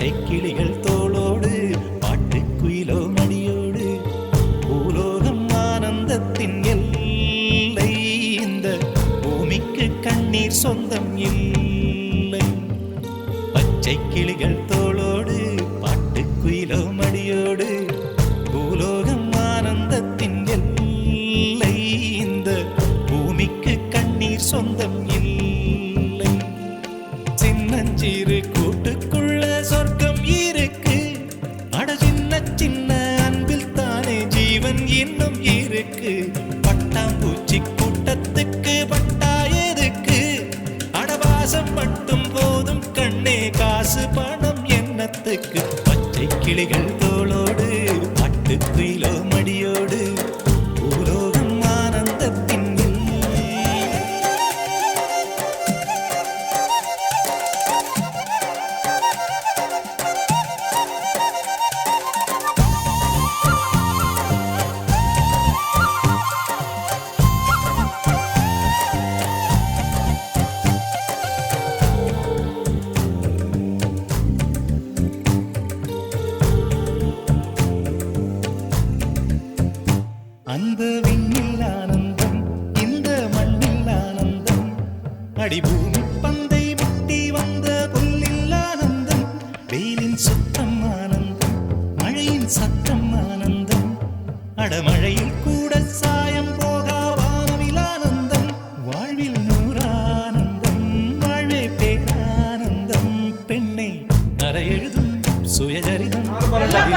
பச்சை கிளிகள் தோளோடு பாட்டுக்குயிலோ மடியோடு பூலோகம் ஆனந்தத்தின் எல்லை. இந்த பூமிக்கு கண்ணீர் சொந்தம் இல்லை. பச்சை கிளிகள் தோளோடு பாட்டுக்குயிலோ மடியோடு பூலோகம் ஆனந்தத்தின் எல்லை. இந்த பூமிக்கு கண்ணீர் சொந்தம் இல்லை. சின்னஞ்சிறு கூட்டுக்குள்ள சொர்க்கம் இருக்கு. அட சின்ன சின்ன அன்பில் தானே ஜீவன் இன்னும் இருக்கு. பட்டாம்பூச்சி கூட்டத்துக்கு பட்டா எதுக்கு? அடவாசம் மட்டும் போதும் கண்ணே, காசு பணம் என்னத்துக்கு? பச்சை கிளிகள் தோளோடு பாட்டுக்குயிலோ மடியோடு பூலோகம் ஆனந்தத்தின் அந்த விண்ணில் ஆனந்தம், இந்த மண்ணில் ஆனந்தம். அடிபூமி பந்தை விட்டி வந்த புல்லில் ஆனந்தம். வெயிலின் சுத்தம் ஆனந்தம், மழையின் சத்தம் ஆனந்தம். அடமழையில் கூட சாயம் போகா வானவில் ஆனந்தம். வாழ்வில் நூறானந்தம், வாழ்வே பேரானந்தம். பெண்ணை அறை எழுதும் சுயஜரிதம் ஆனந்தம்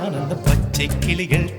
ஆனந்தம். பச்சை கிளிகள்